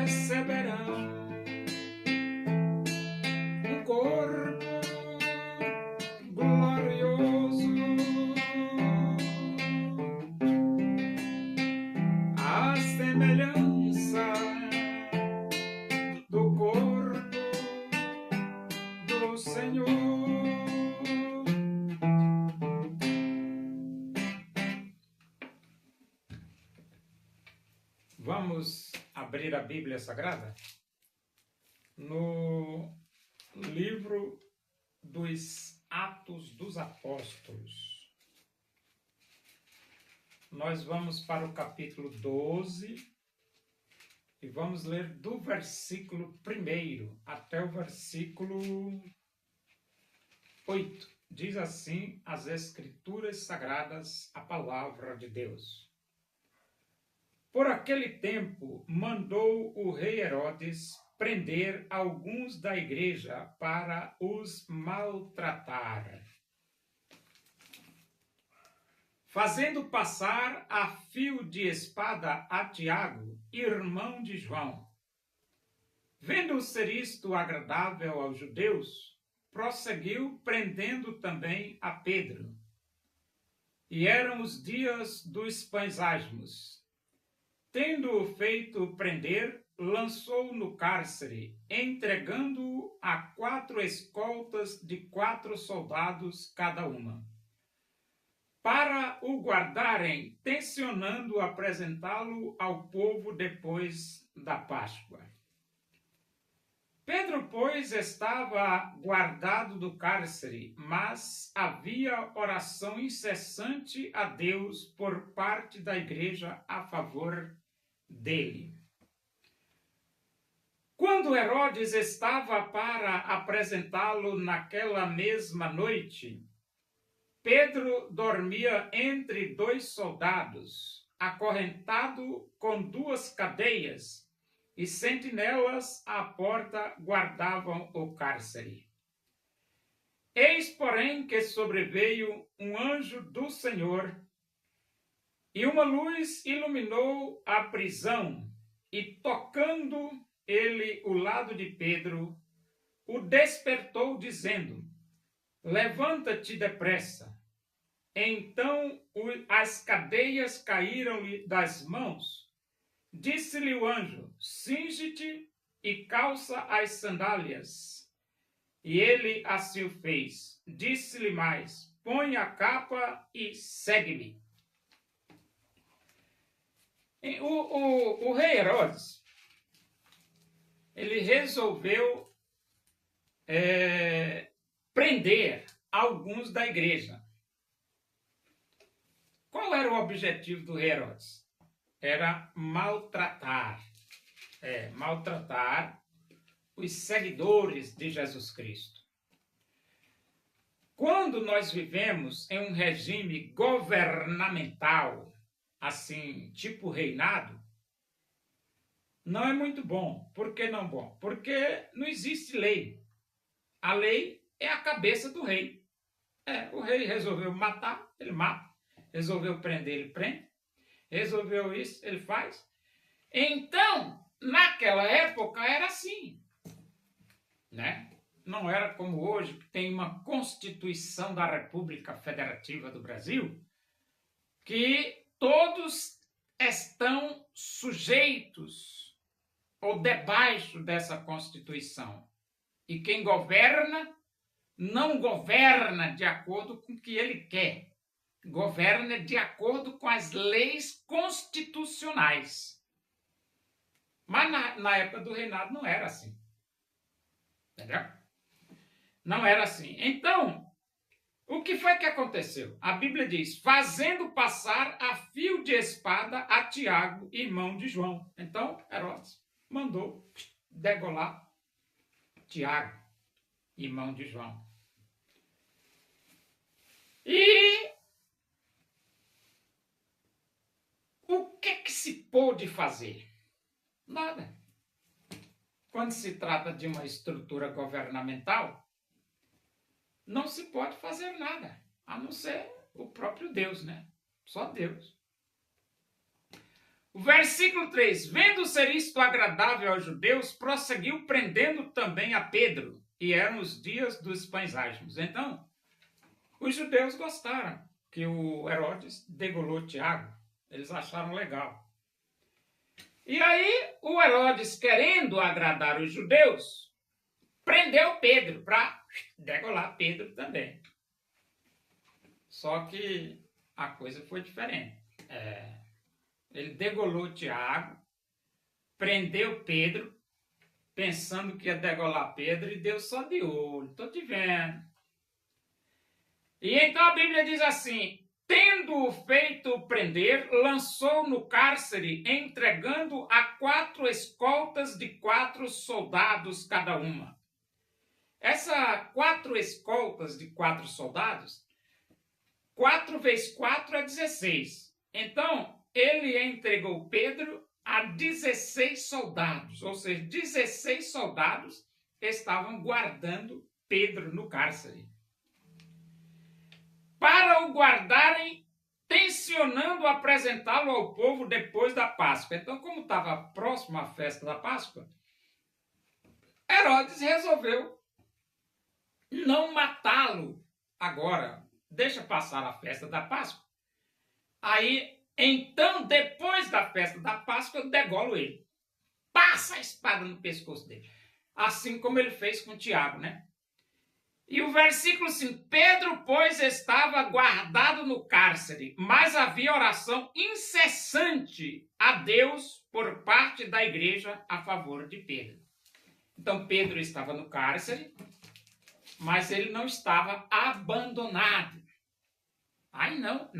receberão um corpo glorioso, à semelhança do corpo do Senhor. Vamos abrir a Bíblia Sagrada no livro dos Atos dos Apóstolos. Nós vamos para o capítulo 12 e vamos ler do versículo 1 até o versículo 8. Diz assim as Escrituras Sagradas, a palavra de Deus. Por aquele tempo, mandou o rei Herodes prender alguns da igreja para os maltratar, fazendo passar a fio de espada a Tiago, irmão de João. Vendo ser isto agradável aos judeus, prosseguiu prendendo também a Pedro. E eram os dias dos pães asmos. Tendo-o feito prender, lançou-o no cárcere, entregando-o a 4 escoltas de 4 soldados cada uma, para o guardarem, tencionando apresentá-lo ao povo depois da Páscoa. Pedro, pois, estava guardado do cárcere, mas havia oração incessante a Deus por parte da igreja a favor dele. Quando Herodes estava para apresentá-lo naquela mesma noite, Pedro dormia entre 2 soldados, acorrentado com 2 cadeias, e sentinelas à porta guardavam o cárcere. Eis, porém, que sobreveio um anjo do Senhor, e uma luz iluminou a prisão, e tocando ele o lado de Pedro, o despertou, dizendo: levanta-te depressa. Então as cadeias caíram-lhe das mãos. Disse-lhe o anjo: cinge-te e calça as sandálias. E ele assim o fez. Disse-lhe mais: põe a capa e segue-me. O rei Herodes, ele resolveu prender alguns da igreja. Qual era o objetivo do rei Herodes? Era maltratar os seguidores de Jesus Cristo. Quando nós vivemos em um regime governamental, assim, tipo reinado, não é muito bom. Por que não bom? Porque não existe lei. A lei é a cabeça do rei. O rei resolveu matar, ele mata. Resolveu prender, ele prende. Resolveu isso, ele faz. Então, naquela época era assim, né? Não era como hoje, que tem uma Constituição da República Federativa do Brasil, que todos estão sujeitos ou debaixo dessa Constituição. E quem governa, não governa de acordo com o que ele quer. Governa de acordo com as leis constitucionais. Mas na época do reinado não era assim. Entendeu? Não era assim. Então, o que foi que aconteceu? A Bíblia diz: fazendo passar a fio de espada a Tiago, irmão de João. Então, Herodes mandou degolar Tiago, irmão de João. E o que se pôde fazer? Nada. Quando se trata de uma estrutura governamental, não se pode fazer nada, a não ser o próprio Deus, né? Só Deus. O versículo 3, vendo ser isto agradável aos judeus, prosseguiu prendendo também a Pedro, e eram os dias dos pães asmos. Então, os judeus gostaram que o Herodes degolou Tiago, eles acharam legal. E aí, o Herodes, querendo agradar os judeus, prendeu Pedro para degolar Pedro também. Só que a coisa foi diferente. Ele degolou Tiago, prendeu Pedro, pensando que ia degolar Pedro, e Deus só de olho, estou te vendo. E então a Bíblia diz assim, tendo-o feito prender, lançou no cárcere, entregando a 4 escoltas de 4 soldados cada uma. Essa 4 escoltas de 4 soldados, 4 vezes 4 é 16. Então, ele entregou Pedro a 16 soldados, ou seja, 16 soldados estavam guardando Pedro no cárcere. Para o guardarem, tensionando apresentá-lo ao povo depois da Páscoa. Então, como estava próximo à festa da Páscoa, Herodes resolveu não matá-lo agora. Deixa passar a festa da Páscoa. Aí, então, depois da festa da Páscoa, eu degolo ele. Passa a espada no pescoço dele. Assim como ele fez com Tiago, né? E o versículo 5, Pedro, pois, estava guardado no cárcere, mas havia oração incessante a Deus por parte da igreja a favor de Pedro. Então, Pedro estava no cárcere, mas ele não estava abandonado. Aí não.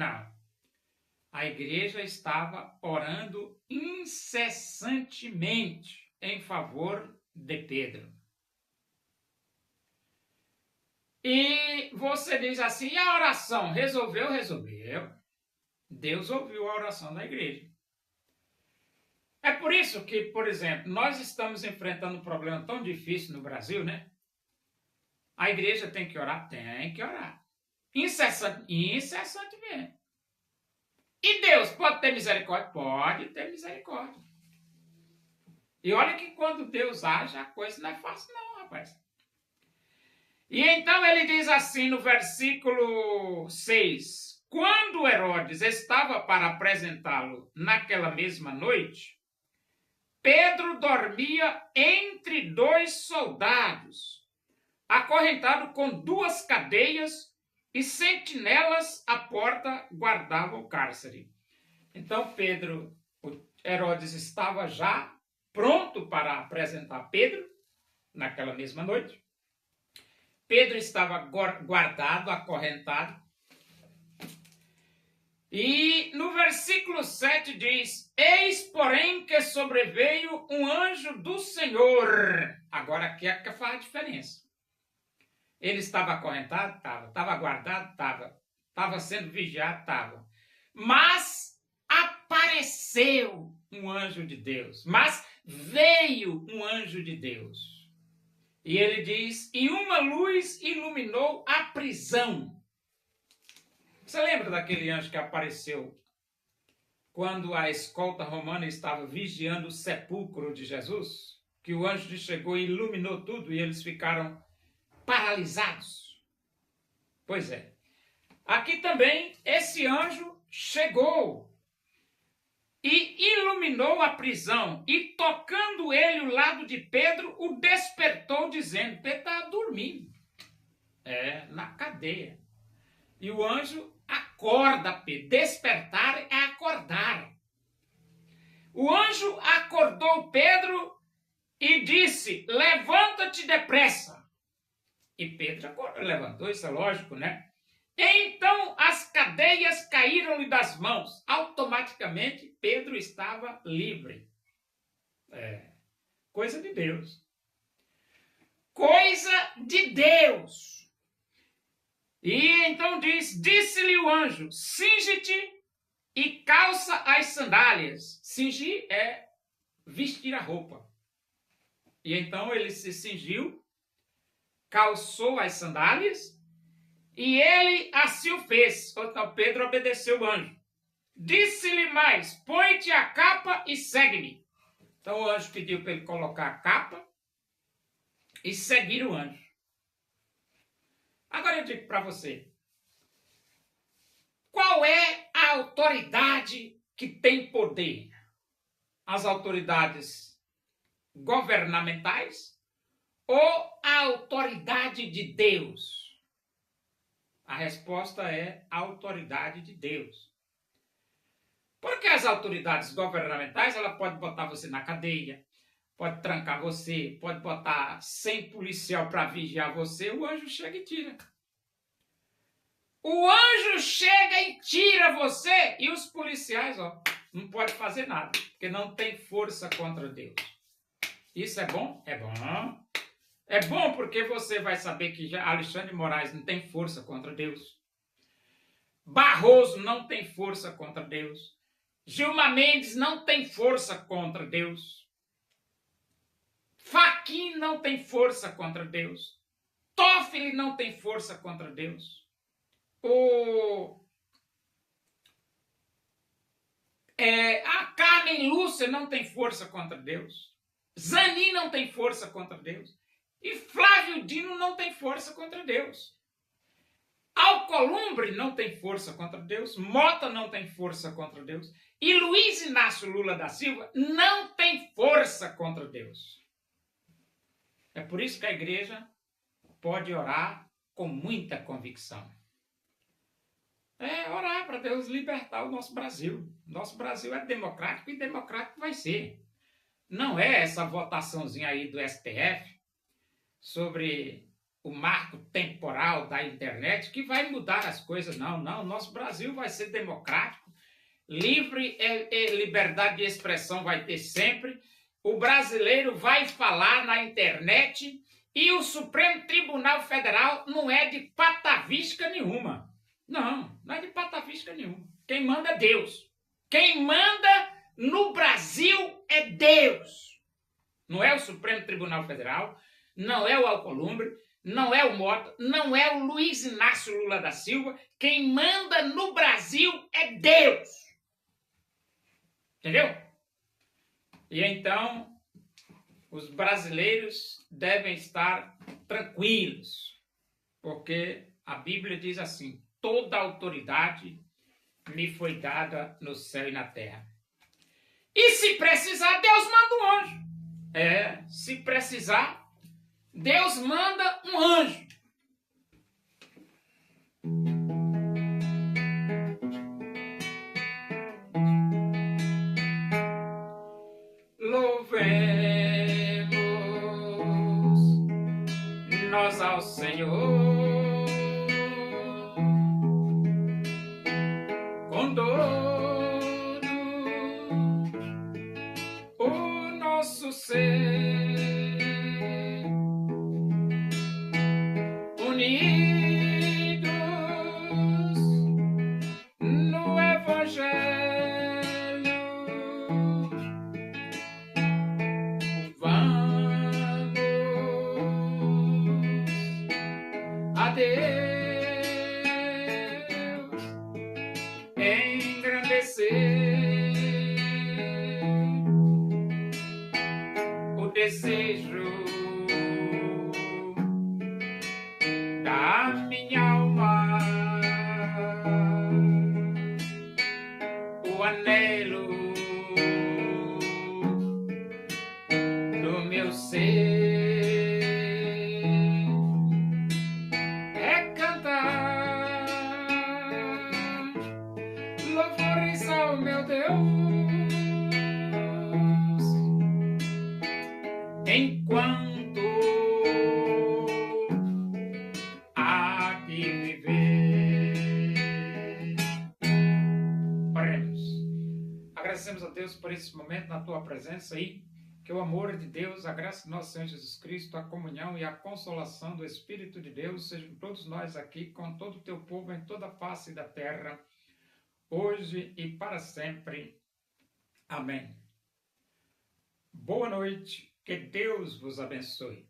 A igreja estava orando incessantemente em favor de Pedro. E você diz assim, e a oração? Resolveu? Resolveu. Deus ouviu a oração da igreja. É por isso que, por exemplo, nós estamos enfrentando um problema tão difícil no Brasil, né? A igreja tem que orar? Tem que orar. Incessantemente. E Deus pode ter misericórdia? Pode ter misericórdia. E olha que quando Deus age, a coisa não é fácil não, rapaz. E então ele diz assim no versículo 6, quando Herodes estava para apresentá-lo naquela mesma noite, Pedro dormia entre 2 soldados, acorrentado com 2 cadeias, e sentinelas à porta guardavam o cárcere. Então Herodes estava já pronto para apresentar Pedro naquela mesma noite. Pedro estava guardado, acorrentado. E no versículo 7 diz, eis, porém, que sobreveio um anjo do Senhor. Agora aqui é que faz a diferença. Ele estava acorrentado? Estava guardado? Estava sendo vigiado? Estava. Mas apareceu um anjo de Deus. Mas veio um anjo de Deus. E ele diz, e uma luz iluminou a prisão. Você lembra daquele anjo que apareceu quando a escolta romana estava vigiando o sepulcro de Jesus? Que o anjo chegou e iluminou tudo e eles ficaram paralisados. Pois é. Aqui também esse anjo chegou e iluminou a prisão, e tocando ele o lado de Pedro, o despertou, dizendo, Pedro estava dormindo, na cadeia. E o anjo acorda Pedro, despertar é acordar. O anjo acordou Pedro e disse, levanta-te depressa. E Pedro levantou, isso é lógico, né? Então as cadeias caíram-lhe das mãos. Automaticamente Pedro estava livre. Coisa de Deus. Coisa de Deus. E então disse-lhe o anjo, cinge-te e calça as sandálias. Cingir é vestir a roupa. E então ele se cingiu, calçou as sandálias, e ele assim o fez. Então Pedro obedeceu o anjo. Disse-lhe mais, põe-te a capa e segue-me. Então o anjo pediu para ele colocar a capa e seguir o anjo. Agora eu digo para você, qual é a autoridade que tem poder? As autoridades governamentais ou a autoridade de Deus? A resposta é a autoridade de Deus. Porque as autoridades governamentais, ela pode botar você na cadeia, pode trancar você, pode botar 100 policial para vigiar você, o anjo chega e tira. O anjo chega e tira você e os policiais, ó, não pode fazer nada, porque não tem força contra Deus. Isso é bom? É bom. É bom porque você vai saber que já Alexandre de Moraes não tem força contra Deus. Barroso não tem força contra Deus. Gilmar Mendes não tem força contra Deus. Fachin não tem força contra Deus. Toffoli não tem força contra Deus. A Carmen Lúcia não tem força contra Deus. Zanin não tem força contra Deus. E Flávio Dino não tem força contra Deus. Alcolumbre não tem força contra Deus. Mota não tem força contra Deus. E Luiz Inácio Lula da Silva não tem força contra Deus. É por isso que a igreja pode orar com muita convicção. É orar para Deus libertar o nosso Brasil. Nosso Brasil é democrático e democrático vai ser. Não é essa votaçãozinha aí do STF sobre o marco temporal da internet que vai mudar as coisas. Não. Nosso Brasil vai ser democrático. Livre liberdade de expressão vai ter sempre. O brasileiro vai falar na internet e o Supremo Tribunal Federal não é de patavisca nenhuma. Não é de patavisca nenhuma. Quem manda é Deus. Quem manda no Brasil é Deus. Não é o Supremo Tribunal Federal, não é o Alcolumbre, não é o Mota, não é o Luiz Inácio Lula da Silva. Quem manda no Brasil é Deus. Entendeu? E então, os brasileiros devem estar tranquilos, porque a Bíblia diz assim, toda autoridade me foi dada no céu e na terra. E se precisar, Deus manda um anjo. Se precisar, Deus manda um anjo. Louvemos nós ao Senhor com todo o nosso ser, unidos no Evangelho. Vamos a Deus engrandecer o desejo da minha alma, o anelo do meu ser é cantar louvores ao meu Deus enquanto há de viver. Oremos. Agradecemos a Deus por esse momento na tua presença aí. Que o amor de Deus, a graça de nosso Senhor Jesus Cristo, a comunhão e a consolação do Espírito de Deus sejam todos nós aqui, com todo o teu povo em toda a face da terra, hoje e para sempre. Amém. Boa noite, que Deus vos abençoe.